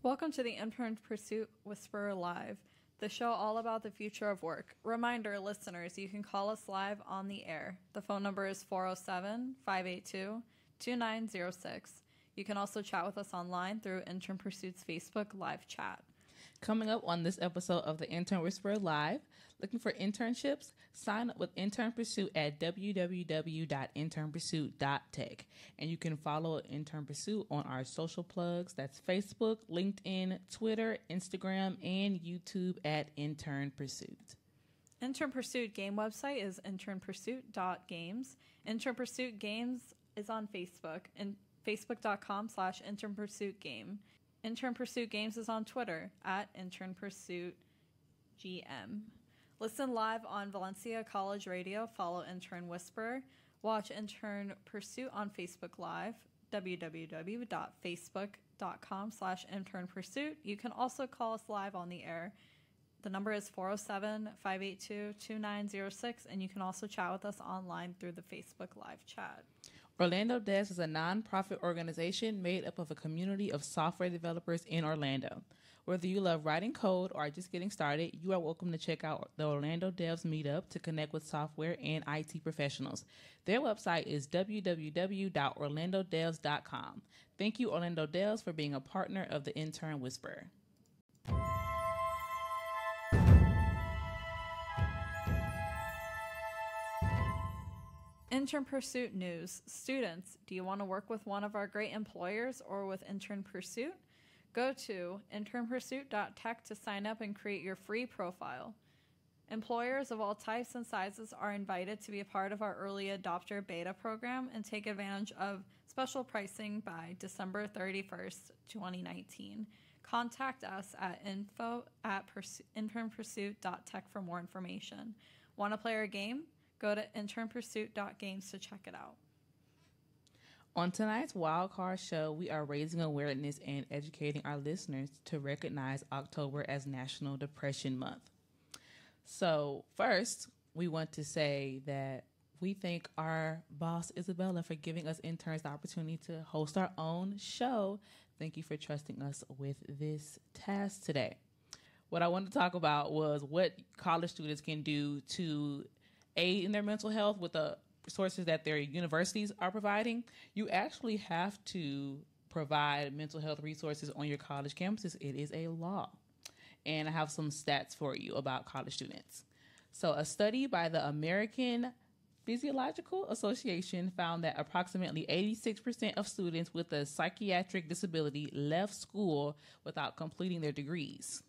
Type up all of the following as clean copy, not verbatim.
Welcome to the Intern Pursuit Whisperer Live, the show all about the future of work. Reminder, listeners, you can call us live on the air. The phone number is 407-582-2906. You can also chat with us online through Intern Pursuit's Facebook live chat. Coming up on this episode of the Intern Whisperer Live, looking for internships? Sign up with Intern Pursuit at www.internpursuit.tech. And you can follow Intern Pursuit on our social plugs. That's Facebook, LinkedIn, Twitter, Instagram, and YouTube at Intern Pursuit. Intern Pursuit game website is internpursuit.games. Intern Pursuit Games is on Facebook and facebook.com/internpursuitgame. Intern Pursuit Games is on Twitter at Intern Pursuit GM. Listen live on Valencia College Radio. Follow Intern Whisperer. Watch Intern Pursuit on Facebook Live, www.facebook.com/Intern Pursuit. You can also call us live on the air. The number is 407-582-2906, and you can also chat with us online through the Facebook live chat. Orlando Devs is a nonprofit organization made up of a community of software developers in Orlando. Whether you love writing code or are just getting started, you are welcome to check out the Orlando Devs Meetup to connect with software and IT professionals. Their website is www.orlandodevs.com. Thank you, Orlando Devs, for being a partner of the Intern Whisperer. Intern Pursuit News. Students, do you want to work with one of our great employers or with Intern Pursuit? Go to internpursuit.tech to sign up and create your free profile. Employers of all types and sizes are invited to be a part of our early adopter beta program and take advantage of special pricing by December 31st, 2019. Contact us at info@internpursuit.tech for more information. Want to play our game? Go to internpursuit.games to check it out. On tonight's Wildcard show, we are raising awareness and educating our listeners to recognize October as National Depression Month. So first, we want to say that we thank our boss, Isabella, for giving us interns the opportunity to host our own show. Thank you for trusting us with this task today. What I wanted to talk about was what college students can do to aid in their mental health with the resources that their universities are providing. You actually have to provide mental health resources on your college campuses. It is a law. And I have some stats for you about college students. So a study by the American Physiological Association found that approximately 86% of students with a psychiatric disability left school without completing their degrees.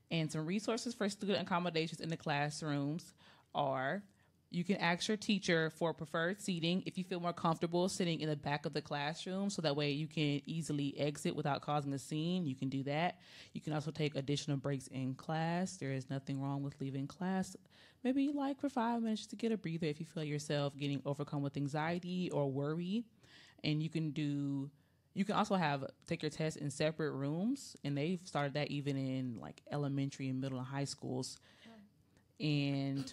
And some resources for student accommodations in the classrooms are: you can ask your teacher for preferred seating if you feel more comfortable sitting in the back of the classroom, so that way you can easily exit without causing a scene. You can do that. You can also take additional breaks in class. There is nothing wrong with leaving class maybe like for 5 minutes to get a breather if you feel yourself getting overcome with anxiety or worry. And you can also take your test in separate rooms, and they've started that even in like elementary and middle and high schools. And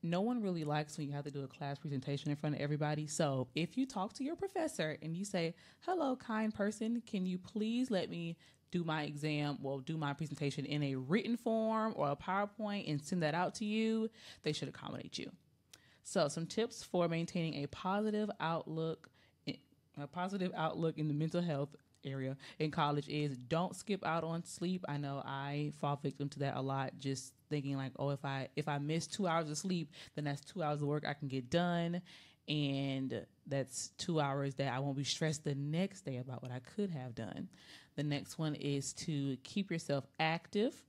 no one really likes when you have to do a class presentation in front of everybody. So if you talk to your professor and you say, "Hello, kind person, can you please let me do my do my presentation in a written form or a PowerPoint and send that out to you," they should accommodate you. So some tips for maintaining a positive outlook in the mental health area in college is: don't skip out on sleep. I know I fall victim to that a lot, just thinking like, oh, if I miss 2 hours of sleep, then that's 2 hours of work I can get done, and that's 2 hours that I won't be stressed the next day about what I could have done. The next one is to keep yourself active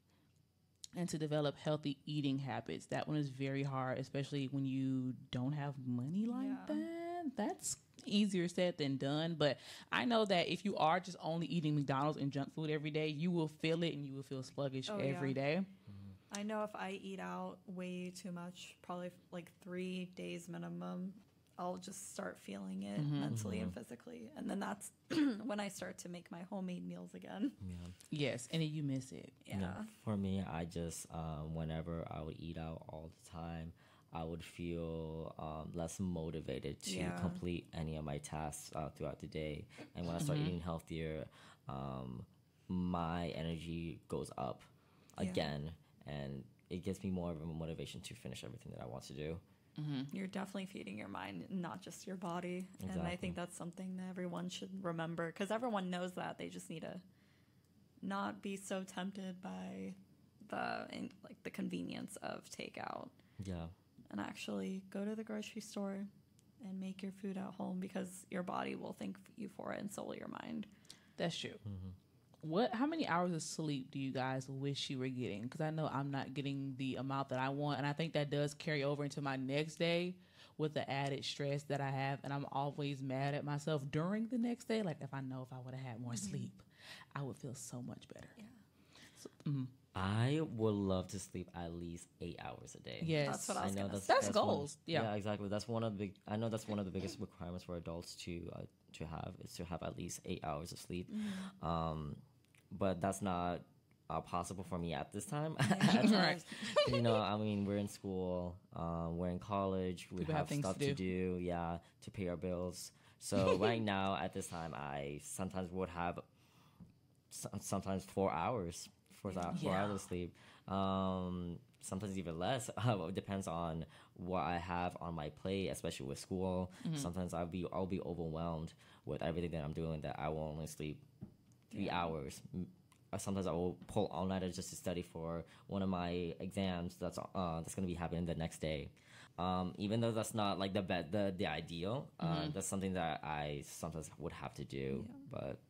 and to develop healthy eating habits. That one is very hard, especially when you don't have money like that. That's easier said than done. But I know that if you are just only eating McDonald's and junk food every day, you will feel it and you will feel sluggish every day. I know if I eat out way too much, probably like 3 days minimum, I'll just start feeling it mentally and physically. And then that's when I start to make my homemade meals again. Yeah. Yes, and then you miss it. Yeah. For me, I just, whenever I would eat out all the time, I would feel less motivated to complete any of my tasks throughout the day. And when I start eating healthier, my energy goes up again, and it gives me more of a motivation to finish everything that I want to do. You're definitely feeding your mind, not just your body. Exactly. And I think that's something that everyone should remember, because everyone knows that. They just need to not be so tempted by the convenience of takeout. Yeah. And actually go to the grocery store and make your food at home, because your body will thank you for it, and so will your mind. That's true. How many hours of sleep do you guys wish you were getting? Because I know I'm not getting the amount that I want, and I think that does carry over into my next day with the added stress that I have, and I'm always mad at myself during the next day. Like, if I would have had more sleep, I would feel so much better. Yeah. So, I would love to sleep at least 8 hours a day. Yes, That's what I was gonna say. That's goals. Yeah, exactly. That's one of the big. I know that's one of the biggest requirements for adults to have, is to have at least 8 hours of sleep. But that's not possible for me at this time. Right. You know, I mean, we're in school, we're in college, we People have have things stuff to to do, to pay our bills. So right now, at this time, I sometimes would have sometimes 4 hours, 4 hours of sleep. Sometimes even less. It depends on what I have on my plate, especially with school. Sometimes I'll be overwhelmed with everything that I'm doing, that I will only sleep 3 hours. Sometimes I will pull all nighters just to study for one of my exams that's going to be happening the next day. Even though that's not like the ideal, that's something that I sometimes would have to do. But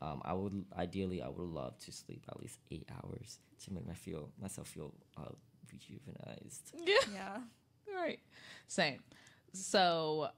I would love to sleep at least 8 hours to make myself feel rejuvenized. Yeah. Right. Same. So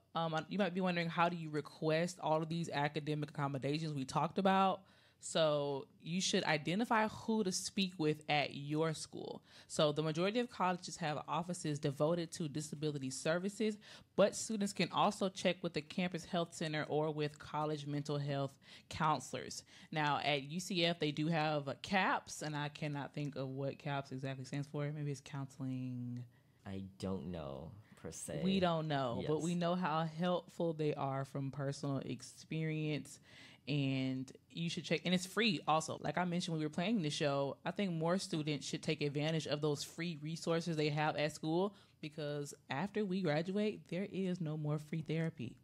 you might be wondering, how do you request all of these academic accommodations we talked about? So you should identify who to speak with at your school. So the majority of colleges have offices devoted to disability services, but students can also check with the campus health center or with college mental health counselors. Now at UCF, they do have CAPS, and I cannot think of what CAPS exactly stands for. Maybe it's counseling. I don't know per se. We don't know, Yes. but we know how helpful they are from personal experience. And you should check, and it's free also. Like I mentioned when we were playing the show, I think more students should take advantage of those free resources they have at school, because after we graduate, there is no more free therapy.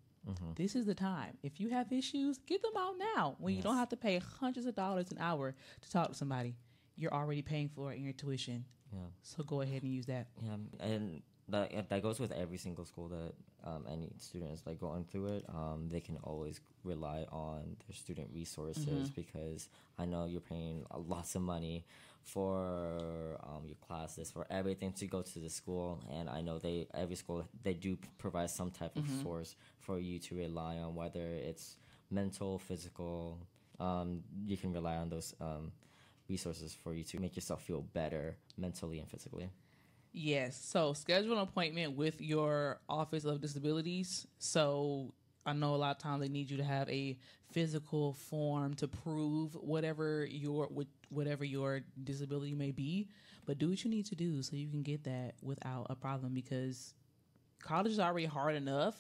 This is the time. If you have issues, get them out now, when you don't have to pay hundreds of dollars an hour to talk to somebody. You're already paying for it in your tuition. Yeah. So go ahead and use that. Yeah, and that goes with every single school that any student is like going through it. They can always rely on their student resources, because I know you're paying lots of money for your classes, for everything to go to the school, and I know every school they do provide some type of source for you to rely on, whether it's mental, physical. You can rely on those resources for you to make yourself feel better mentally and physically. Yes. So schedule an appointment with your Office of Disabilities. So I know a lot of times they need you to have a physical form to prove whatever your disability may be. But do what you need to do so you can get that without a problem, because college is already hard enough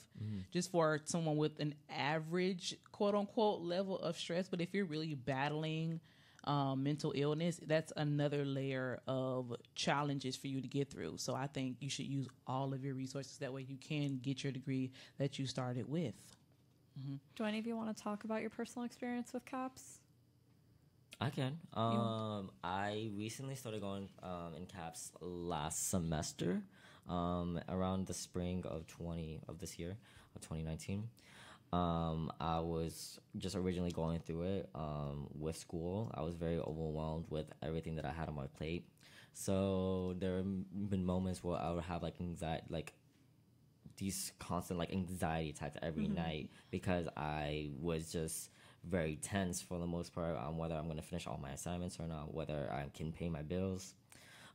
just for someone with an average, quote unquote, level of stress. But if you're really battling mental illness, that's another layer of challenges for you to get through. So I think you should use all of your resources. That way you can get your degree that you started with. Do any of you want to talk about your personal experience with CAPS? I can. I recently started going in CAPS last semester, around the spring of this year, of 2019. I was just originally going through it with school. I was very overwhelmed with everything that I had on my plate. So there have been moments where I would have like anxiety, like these constant like anxiety attacks every night, because I was just very tense for the most part on whether I'm going to finish all my assignments or not, whether I can pay my bills.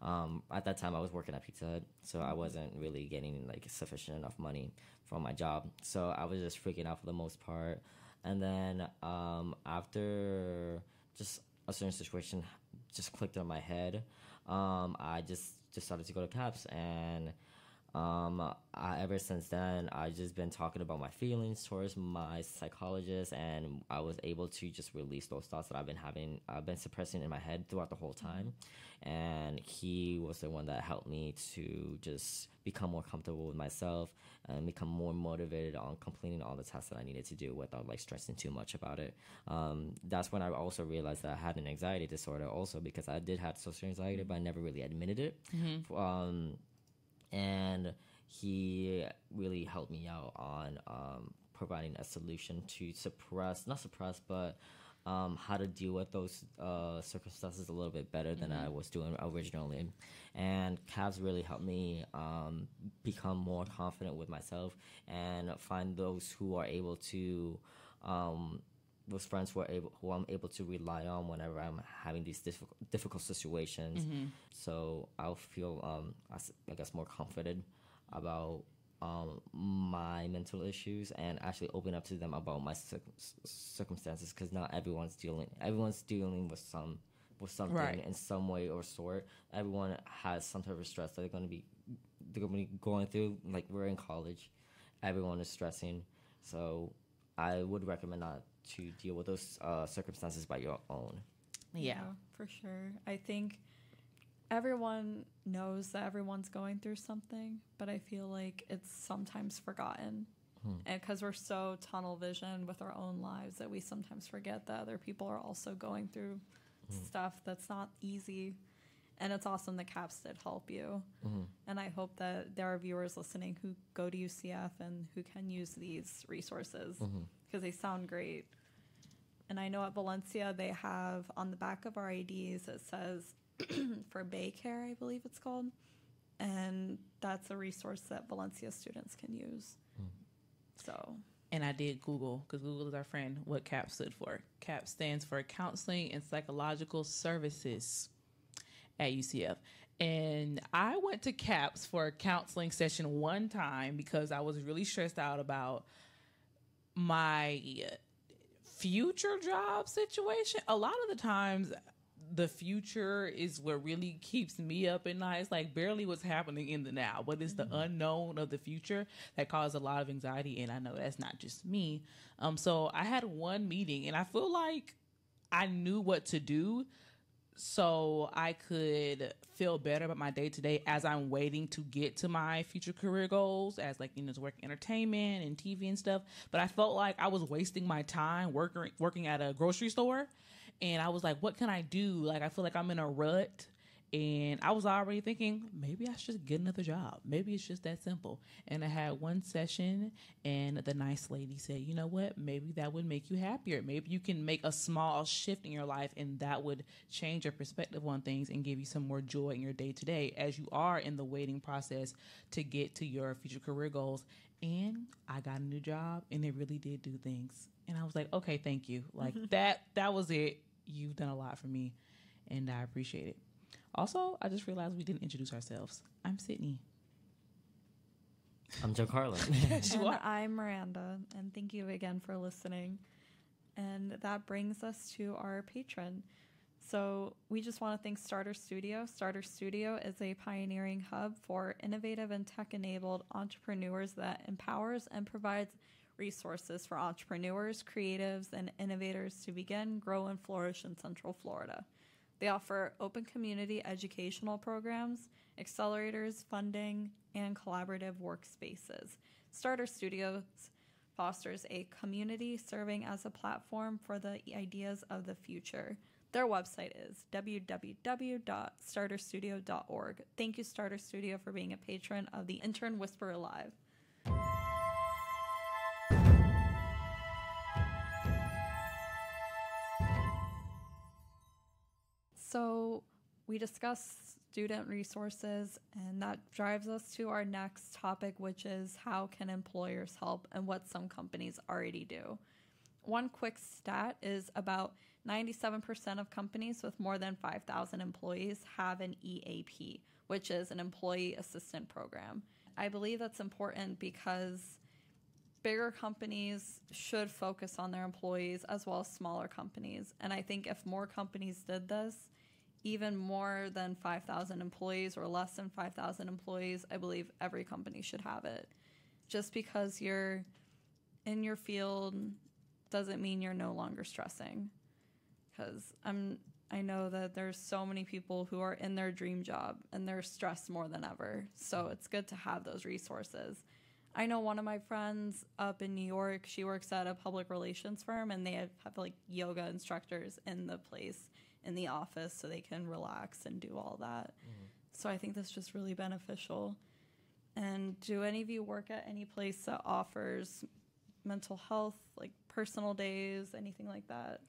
At that time, I was working at Pizza Hut, so I wasn't really getting like sufficient enough money from my job. So I was just freaking out for the most part. And then after just a certain situation just clicked on my head, I just started to go to CAPS, and Ever since then, I just been talking about my feelings towards my psychologist, and I was able to just release those thoughts that I've been suppressing in my head throughout the whole time. And he was the one that helped me to just become more comfortable with myself and become more motivated on completing all the tasks that I needed to do without like stressing too much about it. That's when I also realized that I had an anxiety disorder also, because I did have social anxiety, but I never really admitted it. And he really helped me out on providing a solution to not suppress, but how to deal with those circumstances a little bit better than I was doing originally. And CAVS really helped me become more confident with myself and find those who are able to those friends who I'm able to rely on whenever I'm having these difficult situations. So I'll feel I guess more confident about my mental issues and actually open up to them about my circumstances, because not everyone's dealing with something in some way or sort. Everyone has some type of stress that they're going to be going through. Like, we're in college, everyone is stressing, so I would recommend not to deal with those circumstances by your own. Yeah, for sure. I think everyone knows that everyone's going through something, but I feel like it's sometimes forgotten. And because we're so tunnel vision with our own lives that we sometimes forget that other people are also going through stuff that's not easy. And it's awesome that CAPS did help you. And I hope that there are viewers listening who go to UCF and who can use these resources, because they sound great. And I know at Valencia they have on the back of our IDs, it says for Bay Care, I believe it's called. And that's a resource that Valencia students can use. So. And I did Google, because Google is our friend, what CAPS stood for. CAPS stands for Counseling and Psychological Services at UCF. And I went to CAPS for a counseling session one time because I was really stressed out about my future job situation. A lot of the times the future is what really keeps me up at night. It's like barely what's happening in the now, but it's the unknown of the future that causes a lot of anxiety. And I know that's not just me. So I had one meeting and I feel like I knew what to do so I could feel better about my day to day as I'm waiting to get to my future career goals, as like, to work in entertainment and TV and stuff. But I felt like I was wasting my time working at a grocery store. And I was like, what can I do? Like, I feel like I'm in a rut. And I was already thinking, maybe I should get another job. Maybe it's just that simple. And I had one session and the nice lady said, you know what? Maybe that would make you happier. Maybe you can make a small shift in your life and that would change your perspective on things and give you some more joy in your day to day as you are in the waiting process to get to your future career goals. And I got a new job and it really did do things. And I was like, okay, thank you. Like that was it. You've done a lot for me and I appreciate it. Also, I just realized we didn't introduce ourselves. I'm Sydney. I'm Giancarlo. And I'm Miranda. And thank you again for listening. And that brings us to our patron. So we just want to thank Starter Studio. Starter Studio is a pioneering hub for innovative and tech-enabled entrepreneurs that empowers and provides resources for entrepreneurs, creatives, and innovators to begin, grow, and flourish in Central Florida. They offer open community educational programs, accelerators, funding, and collaborative workspaces. Starter Studios fosters a community serving as a platform for the ideas of the future. Their website is www.starterstudio.org. Thank you, Starter Studio, for being a patron of the Intern Whisperer Live. So we discussed student resources, and that drives us to our next topic, which is how can employers help and what some companies already do. One quick stat is about 97% of companies with more than 5,000 employees have an EAP, which is an employee assistant program. I believe that's important because bigger companies should focus on their employees as well as smaller companies. And I think if more companies did this, even more than 5,000 employees or less than 5,000 employees, I believe every company should have it. Just because you're in your field doesn't mean you're no longer stressing. Because I know that there's so many people who are in their dream job and they're stressed more than ever. So it's good to have those resources. I know one of my friends up in New York, she works at a public relations firm, and they have like yoga instructors in the place, in the office, so they can relax and do all that. So I think that's just really beneficial. And do any of you work at any place that offers mental health, like personal days, anything like that?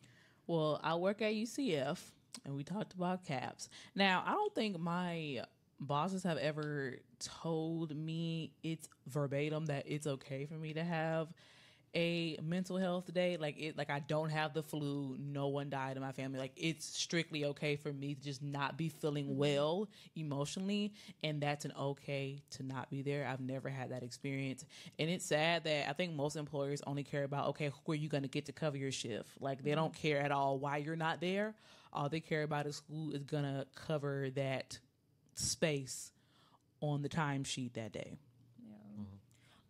Well, I work at UCF, and we talked about CAPS. Now, I don't think my bosses have ever told me it's verbatim that it's okay for me to have a mental health day. Like I don't have the flu, no one died in my family. Like, it's strictly okay for me to just not be feeling well emotionally, and that's an okay to not be there. I've never had that experience, and it's sad that I think most employers only care about, okay, who are you going to get to cover your shift? Like, they don't care at all why you're not there. All they care about is who is going to cover that space on the timesheet that day.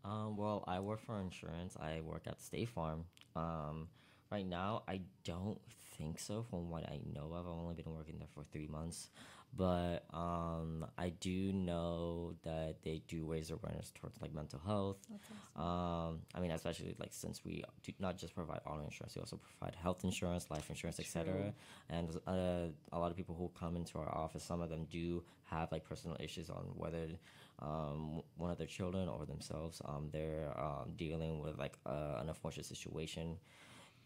Well, I work for insurance. I work at State Farm. Right now, I don't think so from what I know of. I've only been working there for 3 months. But I do know that they do raise awareness towards like mental health. That's awesome. I mean, especially like since we do not just provide auto insurance, we also provide health insurance, life insurance, etc. And a lot of people who come into our office, some of them do have like personal issues on whether one of their children or themselves, they're dealing with like an unfortunate situation,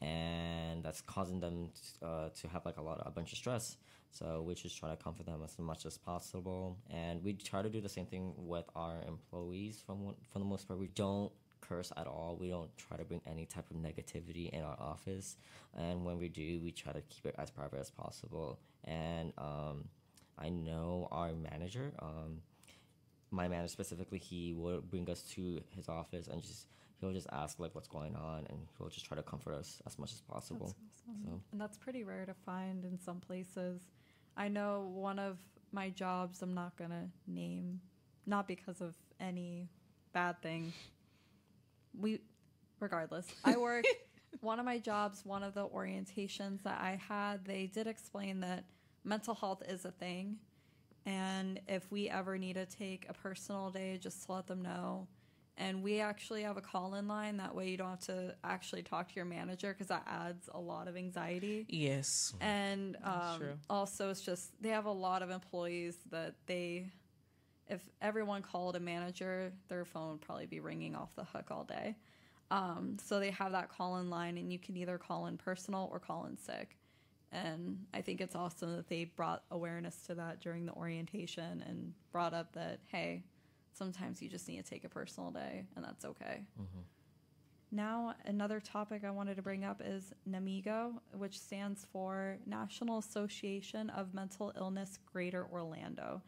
and that's causing them to have like a bunch of stress. So we just try to comfort them as much as possible, and we try to do the same thing with our employees. For the most part, we don't curse at all. We don't try to bring any type of negativity in our office, and when we do, we try to keep it as private as possible. And I know our manager, my manager specifically, he will bring us to his office and he'll just ask like what's going on, and he'll just try to comfort us as much as possible. That's awesome. And that's pretty rare to find in some places. I know one of my jobs, I'm not going to name, not because of any bad thing. Regardless, I work, one of my jobs, one of the orientations that I had, they did explain that mental health is a thing. And if we ever need to take a personal day, just to let them know. And we actually have a call-in line. That way you don't have to actually talk to your manager, because that adds a lot of anxiety. Yes. And also it's just they have a lot of employees that if everyone called a manager, their phone would probably be ringing off the hook all day. So they have that call-in line, and you can either call in personal or call in sick. And I think it's awesome that they brought awareness to that during the orientation and brought up that, hey, sometimes you just need to take a personal day, and that's okay. Now, another topic I wanted to bring up is NAMIGO, which stands for National Association of Mental Illness Greater Orlando.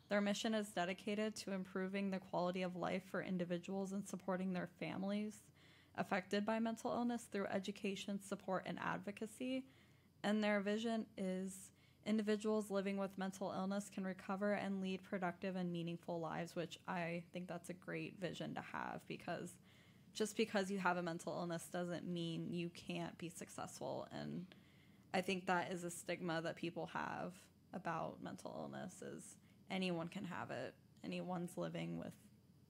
Their mission is dedicated to improving the quality of life for individuals and supporting their families affected by mental illness through education, support, and advocacy. And their vision is individuals living with mental illness can recover and lead productive and meaningful lives, which I think that's a great vision to have, because just because you have a mental illness doesn't mean you can't be successful. And I think that is a stigma that people have about mental illness, is anyone can have it. Anyone's living with,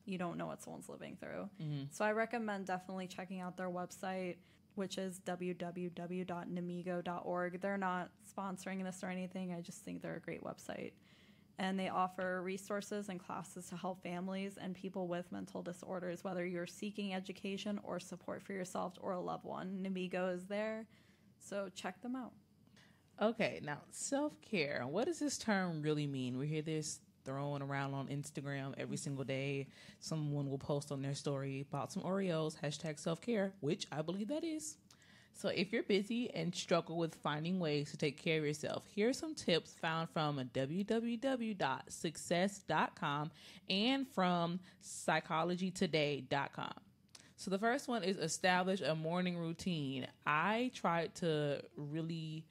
you don't know what someone's living through. So I recommend definitely checking out their website, which is www.namigo.org. They're not sponsoring this or anything. I just think they're a great website. And they offer resources and classes to help families and people with mental disorders, whether you're seeking education or support for yourself or a loved one. NAMIGO is there, so check them out. Okay, now self-care. What does this term really mean? We hear this thrown around on Instagram every single day. Someone will post on their story about some Oreos, #self-care, which I believe that is. So if you're busy and struggle with finding ways to take care of yourself, here are some tips found from www.success.com and from psychologytoday.com. So the first one is establish a morning routine. I tried to really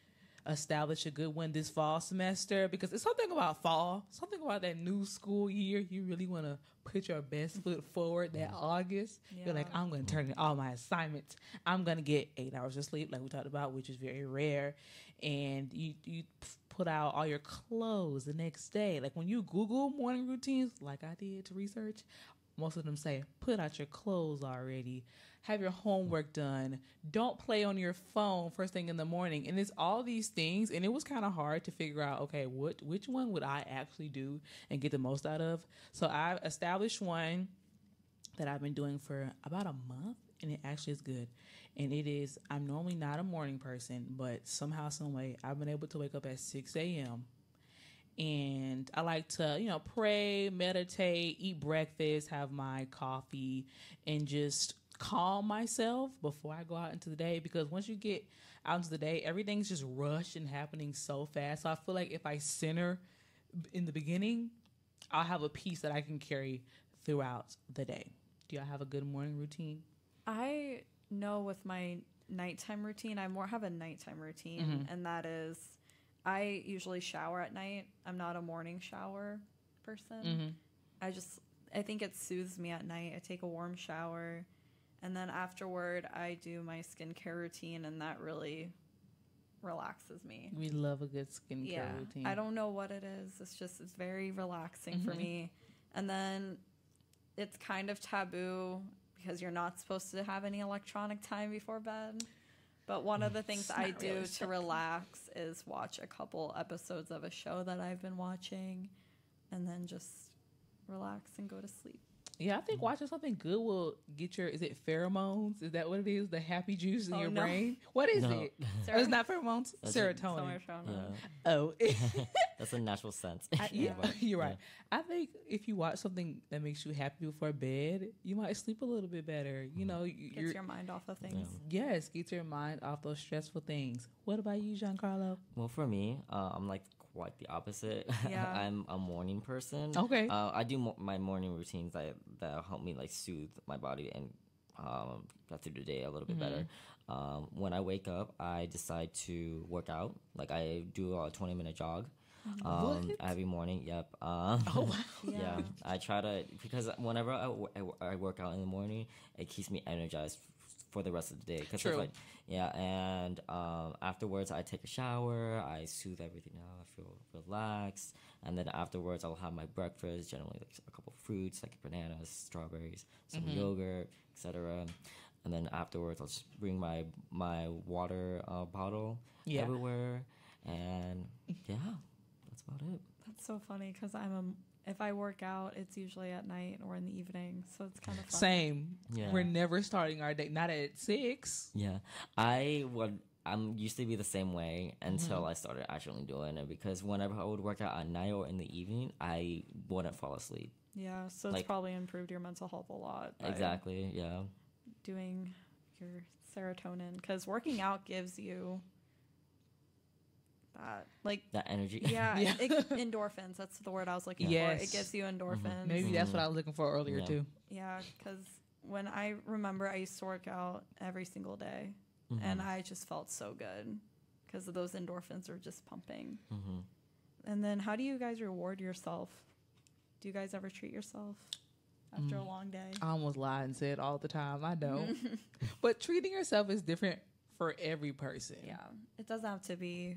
establish a good one this fall semester, because it's something about fall, something about that new school year. You really want to put your best foot forward that August. You're like, I'm going to turn in all my assignments. I'm going to get 8 hours of sleep, like we talked about, which is very rare. And you put out all your clothes the next day. Like when you Google morning routines, like I did to research, most of them say, put out your clothes already. Have your homework done. Don't play on your phone first thing in the morning. And it's all these things. And it was kind of hard to figure out, okay, which one would I actually do and get the most out of? So I've established one that I've been doing for about a month. And it actually is good. And it is, I'm normally not a morning person, but somehow, some way, I've been able to wake up at 6 a.m. And I like to, pray, meditate, eat breakfast, have my coffee, and just calm myself before I go out into the day. Because once you get out into the day, everything's just rushed and happening so fast. So I feel like if I center in the beginning, I'll have a peace that I can carry throughout the day. Do y'all have a good morning routine? I know with my nighttime routine, I more have a nighttime routine, and that is I usually shower at night. I'm not a morning shower person. I think it soothes me at night. I take a warm shower, and then afterward I do my skincare routine, and that really relaxes me. We love a good skincare routine. I don't know what it is. It's very relaxing for me. And then it's kind of taboo because you're not supposed to have any electronic time before bed. But one of the things I do to relax is watch a couple episodes of a show that I've been watching and then just relax and go to sleep. Yeah, I think watching something good will get is it pheromones? Is that what it is? The happy juice in your brain? What is it? Oh, it's not pheromones? Serotonin. Yeah. Oh. That's a natural sense. You're right. I think if you watch something that makes you happy before bed, you might sleep a little bit better. Gets your mind off of things. Yes, gets your mind off those stressful things. What about you, Giancarlo? Well, for me, I'm like quite the opposite. Yeah. I'm a morning person. Okay. I do my morning routines that help me like soothe my body and get through the day a little bit better. When I wake up, I decide to work out. Like I do a 20-minute jog. Every morning. Yep. Oh wow. Yeah. I try to, because whenever I work out in the morning, it keeps me energized for the rest of the day. True. And afterwards I take a shower, I soothe everything out, I feel relaxed, and then afterwards I'll have my breakfast, generally like a couple of fruits like bananas, strawberries, some yogurt, etc. And then afterwards I'll just bring my water bottle everywhere, and that's about it. That's so funny because if I work out, it's usually at night or in the evening, so it's kind of fun. Same. Yeah. We're never starting our day, not at 6. Yeah. I'm used to be the same way until I started actually doing it, because whenever I would work out at night or in the evening, I wouldn't fall asleep. Yeah, so it's probably improved your mental health a lot. Exactly, yeah. Doing your serotonin, because working out gives you that energy. Yeah. Endorphins, that's the word I was looking for. It gives you endorphins. Maybe that's what I was looking for earlier too. Yeah, because when I remember, I used to work out every single day, and I just felt so good because those endorphins are just pumping. And then how do you guys reward yourself? Do you guys ever treat yourself after a long day? I almost lied and said all the time I don't. But treating yourself is different for every person. Yeah, it doesn't have to be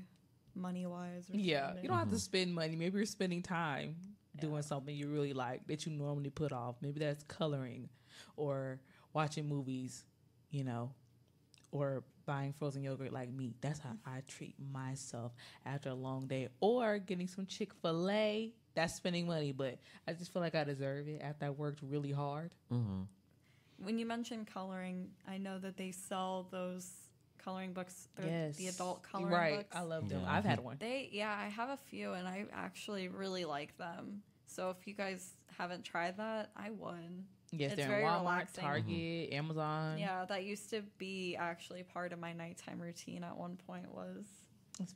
money-wise. You don't have to spend money. Maybe you're spending time doing something you really like that you normally put off. Maybe that's coloring or watching movies, or buying frozen yogurt like me. That's how I treat myself after a long day. Or getting some Chick-fil-A. That's spending money, but I just feel like I deserve it after I worked really hard. When you mentioned coloring, I know that they sell those coloring books, the adult coloring books. I love them. I've had one. I have a few, and I actually really like them. So if you guys haven't tried that, I would. Yes, it's they're very in Walmart, relaxing. Target, Amazon. Yeah, that used to be actually part of my nighttime routine at one point, was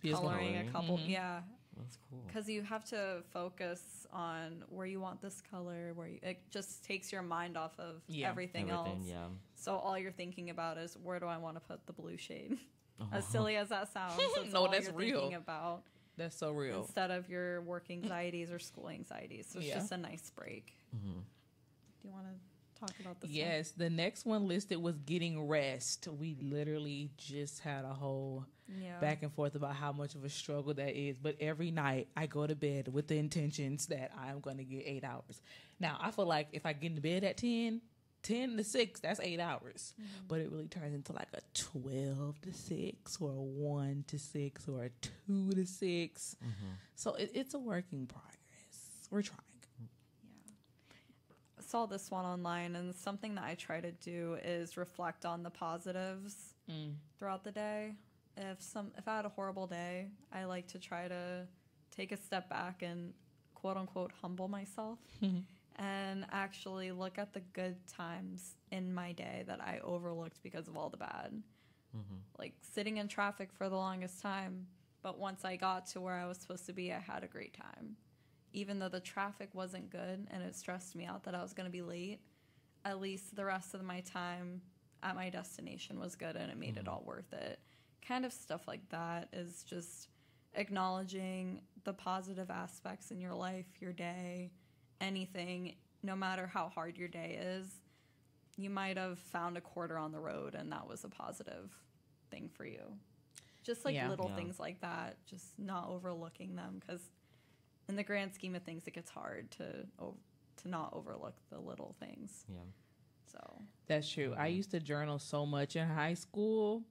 coloring a couple. Yeah. That's cool. Because you have to focus on where you want this color, it just takes your mind off of everything else. Yeah. So all you're thinking about is, where do I want to put the blue shade? As silly as that sounds, that's No, all that's you're real. thinking about That's so real. instead of your work anxieties or school anxieties. So it's Yeah. just a nice break. Do you want to talk about this? Yes, the next one listed was getting rest. We literally just had a whole Yeah. back and forth about how much of a struggle that is. But every night I go to bed with the intentions that I'm going to get 8 hours. Now, I feel like if I get into bed at 10 to 6, that's 8 hours. But it really turns into like a 12 to 6 or a 1 to 6 or a 2 to 6. So it's a work in progress. We're trying. Saw this one online, and something that I try to do is reflect on the positives throughout the day. If I had a horrible day, I like to try to take a step back and quote unquote humble myself and actually look at the good times in my day that I overlooked because of all the bad. Like sitting in traffic for the longest time, but once I got to where I was supposed to be, I had a great time. Even though the traffic wasn't good and it stressed me out that I was going to be late, at least the rest of my time at my destination was good and it made it all worth it. Kind of stuff like that is just acknowledging the positive aspects in your life, your day, anything, no matter how hard your day is. You might have found a quarter on the road and that was a positive thing for you. Just like little things like that, just not overlooking them, because in the grand scheme of things, it gets hard to not overlook the little things. Yeah. So That's true. I used to journal so much in high school,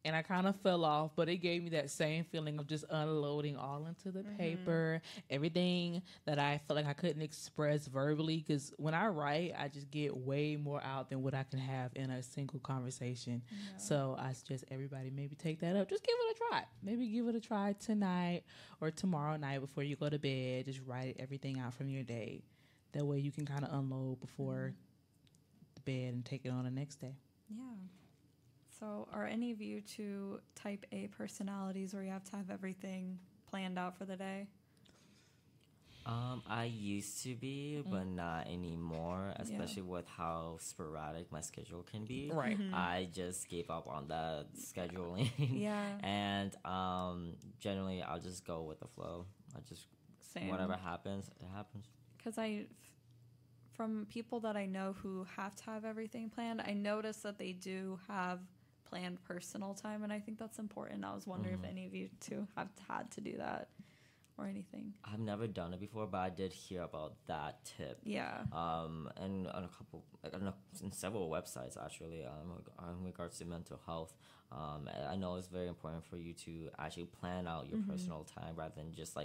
and I kind of fell off, but it gave me that same feeling of just unloading all into the paper, everything that I felt like I couldn't express verbally, because when I write, I just get way more out than what I can have in a single conversation. So I suggest everybody maybe take that up. Just give it a try. Maybe give it a try tonight or tomorrow night before you go to bed. Just write everything out from your day. That way you can kind of unload before the bed and take it on the next day. yeah. So are any of you two type A personalities where you have to have everything planned out for the day? I used to be, but not anymore, especially with how sporadic my schedule can be. Right. I just gave up on that scheduling. Yeah. And generally, I'll just go with the flow. Same. Whatever happens, it happens. Because from people that I know who have to have everything planned, I notice that they do have planned personal time, and I think that's important. I was wondering if any of you two have had to do that or anything. I've never done it before, but I did hear about that tip. Yeah. And on in several websites actually, in regards to mental health. I know it's very important for you to actually plan out your personal time rather than just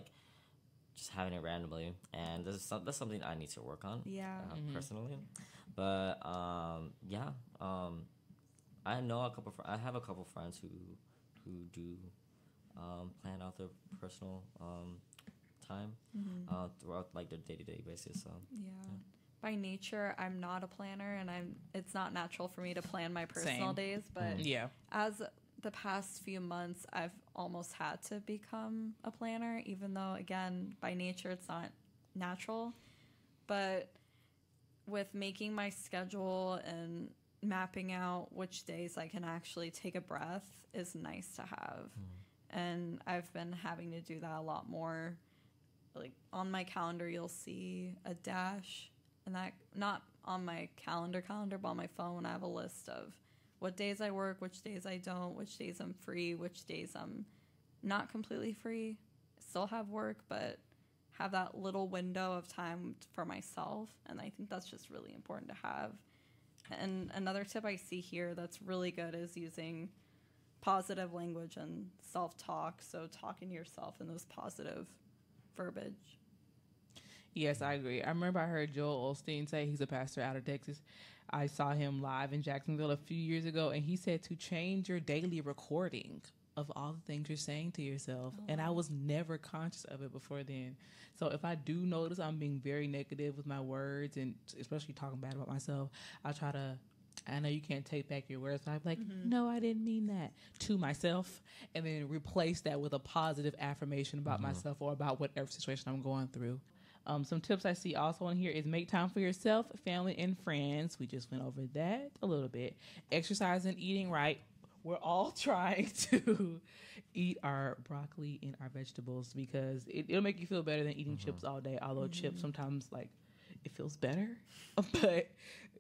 having it randomly. And that's something I need to work on. Yeah. Personally, but I know I have a couple friends who do plan out their personal time throughout like their day-to-day basis. So Yeah. By nature, I'm not a planner, and it's not natural for me to plan my personal Same. days. But Yeah. as the past few months, I've almost had to become a planner, even though, again, by nature, it's not natural. But with making my schedule and mapping out which days I can actually take a breath is nice to have. And I've been having to do that a lot more. Like on my calendar, you'll see a dash, and that not on my calendar, but on my phone, I have a list of what days I work, which days I don't, which days I'm free, which days I'm not completely free. Still have work, but have that little window of time for myself. And I think that's just really important to have. And another tip I see here that's really good is using positive language and self-talk. So talking to yourself in those positive verbiage. Yes, I agree. I remember I heard Joel Osteen say, he's a pastor out of Texas. I saw him live in Jacksonville a few years ago, and he said to change your daily recording of all the things you're saying to yourself. And I was never conscious of it before then. So if I do notice I'm being very negative with my words, and especially talking bad about myself, I know you can't take back your words, but I'm like, no, I didn't mean that, to myself, and then replace that with a positive affirmation about myself or about whatever situation I'm going through. Some tips I see also in here is make time for yourself, family, and friends. We just went over that a little bit. Exercise and eating right. we're all trying to eat our broccoli and our vegetables because it'll make you feel better than eating chips all day. Although chips sometimes, like, it feels better, but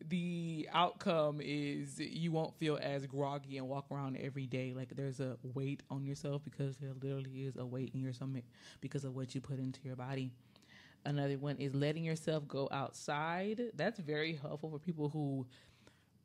the outcome is you won't feel as groggy and walk around every day like there's a weight on yourself, because there literally is a weight in your stomach because of what you put into your body. Another one is letting yourself go outside. That's very helpful for people who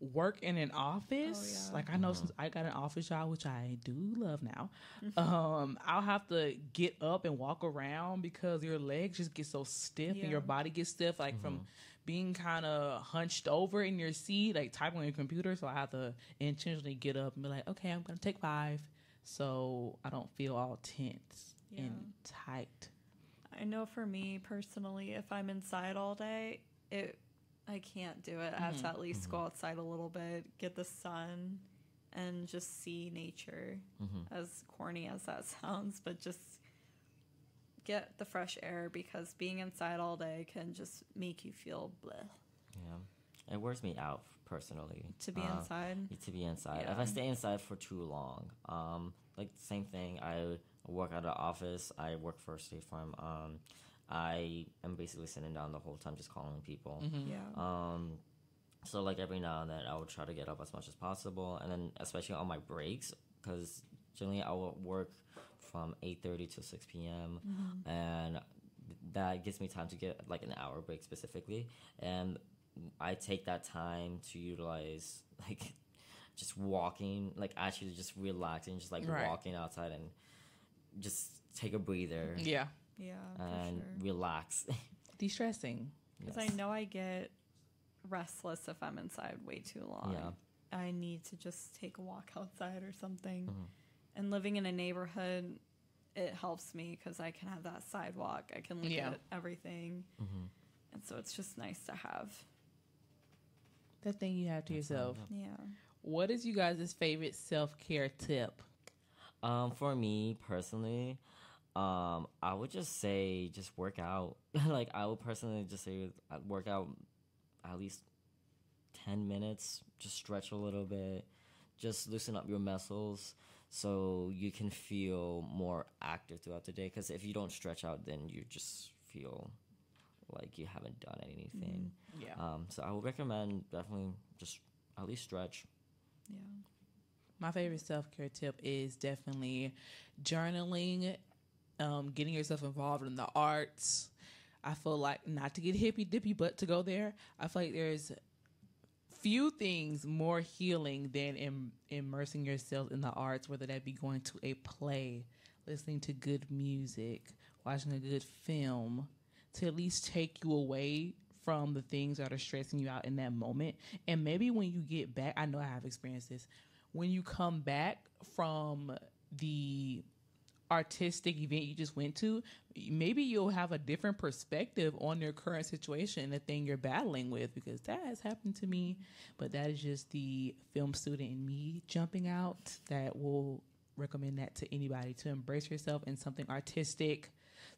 work in an office. Oh, yeah. Like, I know since I got an office job, which I do love now, I'll have to get up and walk around because your legs just get so stiff and your body gets stiff, like from being kind of hunched over in your seat, like typing on your computer. So I have to intentionally get up and be like, okay, I'm going to take 5 so I don't feel all tense and tight. I know for me personally, if I'm inside all day, I can't do it. I have to at least go outside a little bit, get the sun, and just see nature. As corny as that sounds, but just get the fresh air, because being inside all day can just make you feel bleh. Yeah, it wears me out personally. To be inside? To be inside. Yeah. If I stay inside for too long, like same thing, I work at an office, I work for State Farm, I am basically sitting down the whole time just calling people. So like every now and then I will try to get up as much as possible, and then especially on my breaks, because generally I will work from 8:30 to 6 p.m. And that gives me time to get like an hour break specifically, and I take that time to utilize like just walking, like actually just relaxing, just like walking outside and just take a breather. Yeah, and relax. De-stressing. Because I know I get restless if I'm inside way too long. Yeah. I need to just take a walk outside or something. And living in a neighborhood, it helps me because I can have that sidewalk. I can look at everything. And so it's just nice to have that thing you have to yourself. Yeah. What is you guys' favorite self-care tip? For me personally, I would just say just work out. Like, I would personally just say work out at least 10 minutes. Just stretch a little bit. Just loosen up your muscles so you can feel more active throughout the day. Because if you don't stretch out, then you just feel like you haven't done anything. So I would recommend definitely just at least stretch. Yeah. My favorite self-care tip is definitely journaling, getting yourself involved in the arts. I feel like, not to get hippy-dippy, but to go there, I feel like there's few things more healing than immersing yourself in the arts, whether that be going to a play, listening to good music, watching a good film, to at least take you away from the things that are stressing you out in that moment. And maybe when you get back, I know I have experienced this, when you come back from the artistic event you just went to, maybe you'll have a different perspective on your current situation and the thing you're battling with, because that has happened to me. But that is just the film student in me jumping out. That will recommend that to anybody, to embrace yourself in something artistic,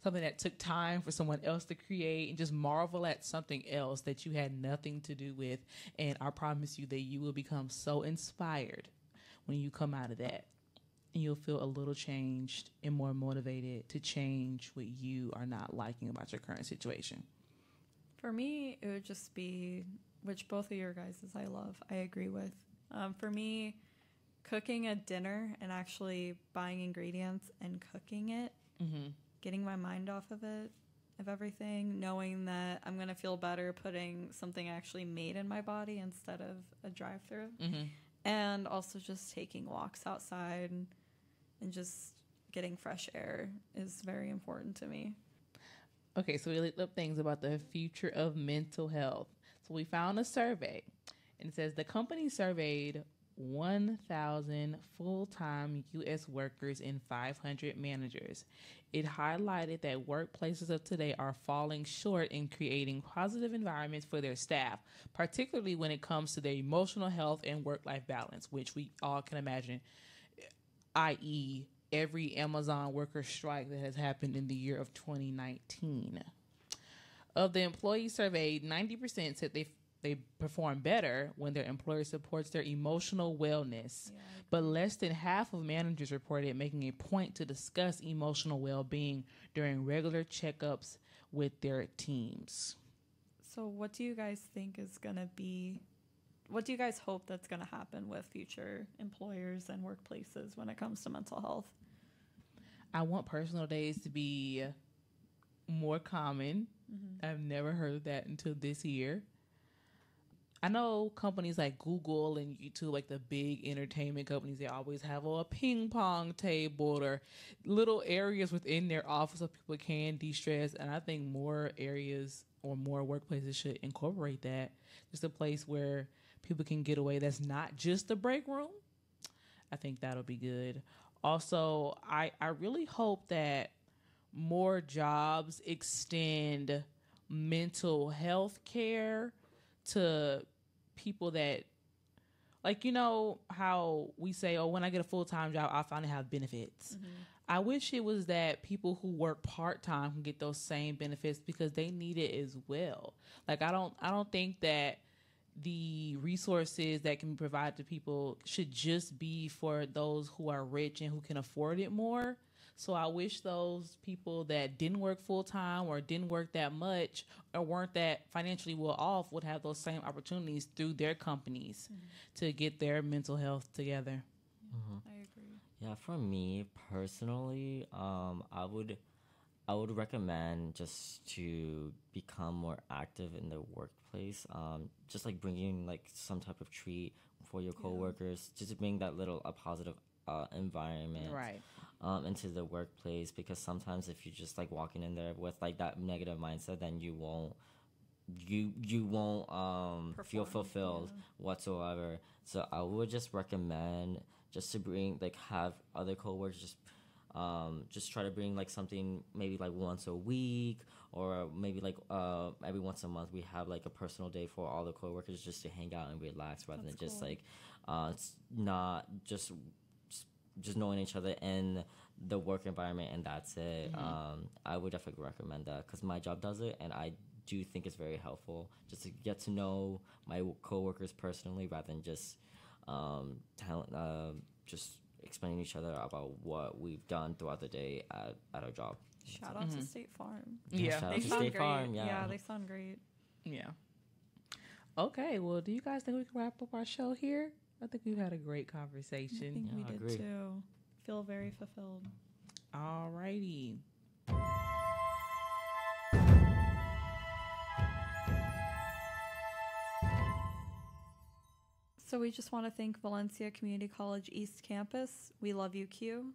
something that took time for someone else to create, and just marvel at something else that you had nothing to do with. And I promise you that you will become so inspired when you come out of that. And you'll feel a little changed and more motivated to change what you are not liking about your current situation. For me, it would just be, which both of your guys' I agree with. For me, cooking a dinner and actually buying ingredients and cooking it, getting my mind off of it, of everything, knowing that I'm going to feel better putting something I actually made in my body instead of a drive-through. And also just taking walks outside and just getting fresh air is very important to me. Okay, so we looked up things about the future of mental health. So we found a survey, and it says the company surveyed 1,000 full-time U.S. workers and 500 managers. It highlighted that workplaces of today are falling short in creating positive environments for their staff, particularly when it comes to their emotional health and work-life balance, which we all can imagine, i.e., every Amazon worker strike that has happened in the year of 2019. Of the employees surveyed, 90% said they they perform better when their employer supports their emotional wellness. Yeah, But less than half of managers reported making a point to discuss emotional well-being during regular checkups with their teams. so what do you guys think is going to be, what do you guys hope that's going to happen with future employers and workplaces when it comes to mental health? I want personal days to be more common. I've never heard of that until this year. I know companies like Google and YouTube, like the big entertainment companies, they always have a ping pong table or little areas within their office so people can de-stress. And I think more areas or more workplaces should incorporate that. Just a place where people can get away that's not just the break room. I think that'll be good. Also, I really hope that more jobs extend mental health care to people that, like, you know how we say, oh, when I get a full-time job, I'll finally have benefits. I wish it was that people who work part-time can get those same benefits because they need it as well. Like, I don't think that the resources that can be provided to people should just be for those who are rich and who can afford it more. So I wish those people that didn't work full time or didn't work that much or weren't that financially well off would have those same opportunities through their companies to get their mental health together. I agree. Yeah, for me personally, I would recommend just to become more active in the workplace. Just like bringing like some type of treat for your coworkers, just to bring that little a positive environment Right. into the workplace. Because sometimes if you just like walking in there with like that negative mindset, then you won't feel Perform, fulfilled whatsoever. So I would just recommend just to bring like have other coworkers just try to bring like something maybe like once a week or maybe like every once a month we have like a personal day for all the coworkers just to hang out and relax rather That's than just cool. like it's not just knowing each other in the work environment and that's it. I would definitely recommend that because my job does it and I do think it's very helpful just to get to know my coworkers personally rather than just just explaining each other about what we've done throughout the day at our job. Shout out to State Farm. Yeah. Shout out They to sound State great. Farm. Yeah. They sound great. Yeah. Okay, well, do you guys think we can wrap up our show here? I think we've had a great I conversation. think we I did agree. too. Feel very fulfilled. All righty. So we just want to thank Valencia Community College East Campus. We love you, Q.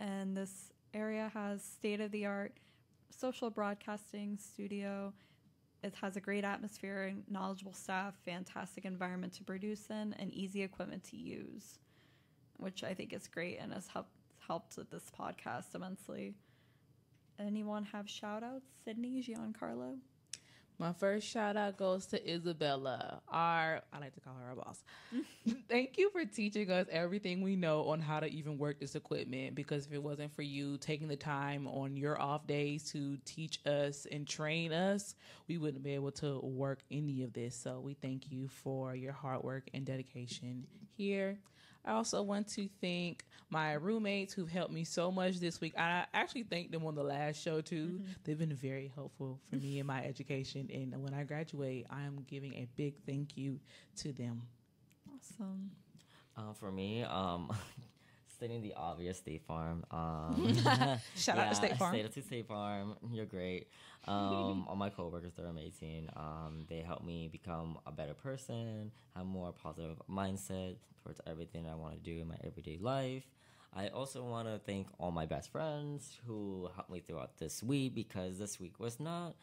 And this area has state-of-the-art social broadcasting studio. It has a great atmosphere and knowledgeable staff, fantastic environment to produce in, and easy equipment to use, which I think is great and has helped with this podcast immensely. Anyone have shout-outs? Sydney, Giancarlo? My first shout out goes to Isabella, I like to call her our boss. Thank you for teaching us everything we know on how to even work this equipment, because if it wasn't for you taking the time on your off days to teach us and train us, we wouldn't be able to work any of this. So we thank you for your hard work and dedication here. I also want to thank my roommates who've helped me so much this week. I actually thanked them on the last show too. They've been very helpful for me in my education. And when I graduate, I am giving a big thank you to them. Awesome. For me, stating the obvious, State Farm. Shout out to State Farm. Shout out to State Farm. You're great. All my coworkers, they're amazing. They help me become a better person, have more positive mindset towards everything I want to do in my everyday life. I also want to thank all my best friends who helped me throughout this week, because this week was not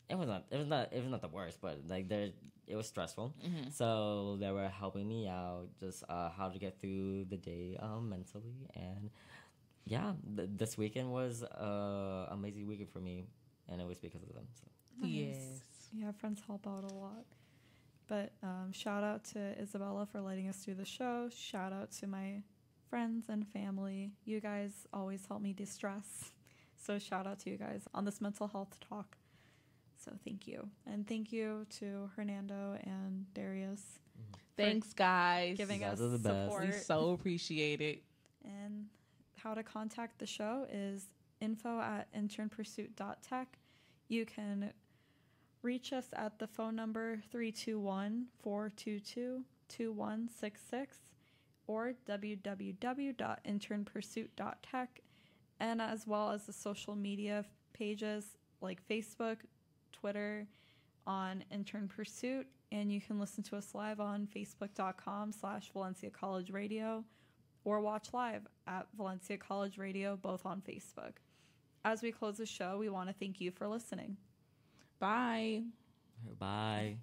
it was not the worst, but like it was stressful. So they were helping me out just how to get through the day mentally. And yeah, this weekend was amazing weekend for me, and it was because of them. So. Nice. Yes. Yeah, friends help out a lot. But shout out to Isabella for letting us do the show. Shout out to my friends and family. You guys always help me de-stress. So shout out to you guys on this mental health talk. So thank you. And thank you to Hernando and Darius. Thanks, guys. Giving You us guys are the best. support. We so appreciate it. And how to contact the show is info@internpursuit.tech. You can reach us at the phone number 321-422-2166 or www.internpursuit.tech, and as well as the social media pages like Facebook, Twitter, on Intern Pursuit, and you can listen to us live on facebook.com/Valencia College Radio or watch live at Valencia College Radio, both on Facebook. As we close the show, we want to thank you for listening. Bye. Bye.